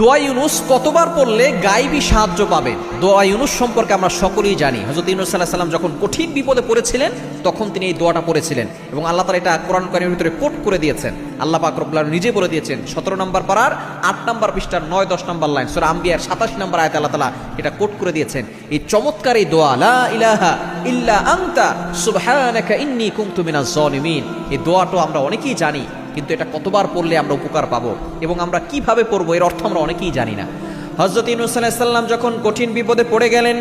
দোয়া ইউনুস কতবার পড়লে গায়েবী সাহায্য পাবেন? দোয়া ইউনুস সম্পর্কে আমরা সকলেই জানি। হযরত ইউনুস আলাইহিস সালাম যখন কঠিন বিপদে পড়েছিলেন তখন তিনি এই দোয়াটা পড়েছিলেন এবং আল্লাহ তাআলা এটা কোরআন কারীমের ভিতরে কোট করে দিয়েছেন। আল্লাহ পাক রব্বুল আলামিন নিজে বলে দিয়েছেন 17 নম্বর পারার 8 নম্বর পৃষ্ঠার 9-10 নম্বর লাইন সূরা আম্বিয়ার 87 নম্বর আয়াতে আল্লাহ তাআলা এটা কোট করে দিয়েছেন। এই চমৎকার এই দোয়া লা ইলাহা ইল্লা আনতা সুবহানাকা ইন্নী কুনতু মিনাজ জালিমিন, এই দোয়াটা আমরা অনেকেই জানি, কিন্তু এটা কতবার পড়লে আমরা উপকার পাবো এবং আমরা কিভাবে পড়বো এর অর্থ আমরা অনেকেই জানি না। হযরত ইউনুস আলাইহিস সালাম যখন কঠিন বিপদে পড়ে গেলেন,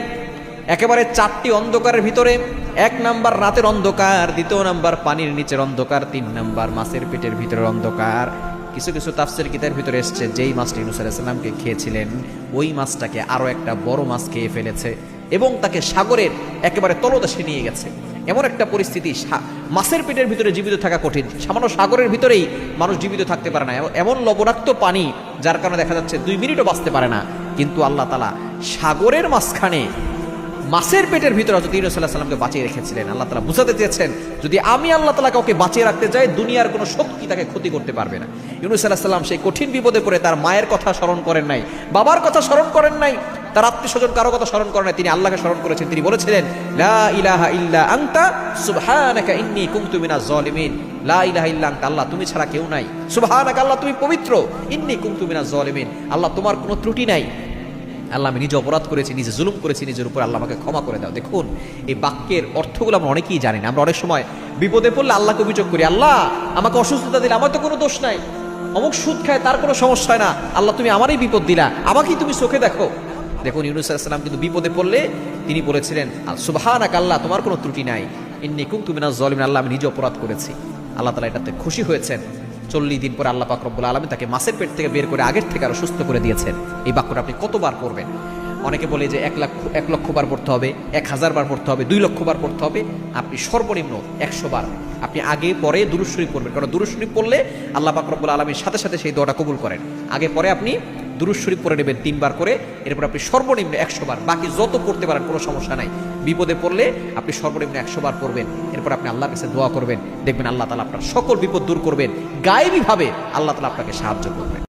একেবারে 4টি অন্ধকারের ভিতরে, 1 নাম্বার রাতের অন্ধকার, 2 নাম্বার পানির নিচের অন্ধকার, 3 নাম্বার মাছের পেটের ভিতরের অন্ধকার। কিছু কিছু তাফসীর কিতাবের ভিতরে এসেছে যেই মাছটি ইউনুস আলাইহিস সালামকে খেয়েছিলেন ওই মাছটাকে আরো একটা বড় মাছ খেয়ে ফেলেছে এবং তাকে সাগরের একেবারে তলদেশে নিয়ে গেছে। এমন একটা পরিস্থিতি, মাছের পেটের ভিতরে জীবিত থাকা কঠিন, সামান্য সাগরের ভিতরেই মানুষ জীবিত থাকতে পারে না, এমন লবণাক্ত পানি যার কারণে দেখা যাচ্ছে 2 মিনিটও বাঁচতে পারে না। কিন্তু আল্লাহ তাআলা সাগরের মাঝখানে মাছের পেটের ভিতরে হযরত ইউনুস আলাইহিস সালামকে বাঁচিয়ে রেখেছিলেন। আল্লাহ তাআলা বুঝাতে চেয়েছেন যদি আমি আল্লাহ তাআলা কাউকে বাঁচিয়ে রাখতে চাই দুনিয়ার কোনো শক্তি তাকে ক্ষতি করতে পারবে না। ইউনুস আলাইহিস সালাম সেই কঠিন বিপদে পড়ে তার মায়ের কথা স্মরণ করেন নাই, বাবার কথা স্মরণ করেন নাই, তার আত্মীয়স্বজন কারো কথা স্মরণ করেন নাই, তিনি আল্লাহকে স্মরণ করেছেন। তিনি বলেছিলেন লা ইলাহা ইল্লা আনতা সুবহানাকা ইন্নী কুনতু মিনাজ জালিমিন, লা ইলাহা ইল্লা আনতা, আল্লাহ তুমি ছাড়া কেউ নাই, সুবহানাকা, আল্লাহ তুমি পবিত্র, ইন্নী কুনতু মিনাজ জালিমিন, আল্লাহ তোমার কোনো ত্রুটি নাই, আল্লাহ আমি নিজে অপরাধ করেছি, নিজে জুলুম করেছি নিজের উপর, আল্লাহ আমাকে ক্ষমা করে দাও। দেখুন এই বাক্যের অর্থগুলো আমরা অনেকেই জানি না। আমরা অনেক সময় বিপদে পড়লে আল্লাহকে অভিযোগ করি, আল্লাহ আমাকে অসুস্থতা দিলে, আমার তো কোনো দোষ নাই, অমুক সুদ খায় তার কোনো সমস্যা হয় না, আল্লাহ তুমি আমারই বিপদ দিলা, আমাকেই তুমি চোখে দেখো। দেখুন ইউনুস আলাইহিস সালাম কিন্তু বিপদে পড়লে তিনি বলেছিলেন সুবহানাকা, আল্লাহ তোমার কোনো ত্রুটি নাই, ইন্নী কুনতু মিনাজ জালিমিন, আল্লাহ আমি নিজে অপরাধ করেছি। আল্লাহ তাআলা এটাতে খুশি হয়েছেন। 40 দিন পরে আল্লাহ পাক রব্বুল আলামিন তাকে মাছের পেট থেকে বের করে আগের থেকে আরো সুস্থ করে দিয়েছেন। এই বাক্যটা আপনি কতবার পড়বেন? অনেকে বলে যে 1 লক্ষ বার পড়তে হবে, 1000 বার পড়তে হবে, 2 লক্ষ বার পড়তে হবে। আপনি সর্বনিম্ন 100 বার আপনি আগে পরে দুরূদ শরীফ পড়বেন, কারণ দুরূদ শরীফ পড়লে আল্লাহ পাক রব্বুল আলামিন সাথে সাথে সেই দোয়াটা কবুল করেন। আগে পরে আপনি দুরূদ শরীফ পড়ে নেবেন 3 বার করে, এরপর আপনি সর্বনিম্ন 100 বার, বাকি যত পড়তে পারেন কোনো সমস্যা নাই। বিপদে পড়লে আপনি সর্বনিম্ন 100 বার পড়বেন, এরপর আপনি আল্লাহর কাছে দোয়া করবেন, দেখবেন আল্লাহ তাআলা আপনার সকল বিপদ দূর করবেন, গায়েবীভাবে আল্লাহ তাআলা আপনাকে সাহায্য করবেন।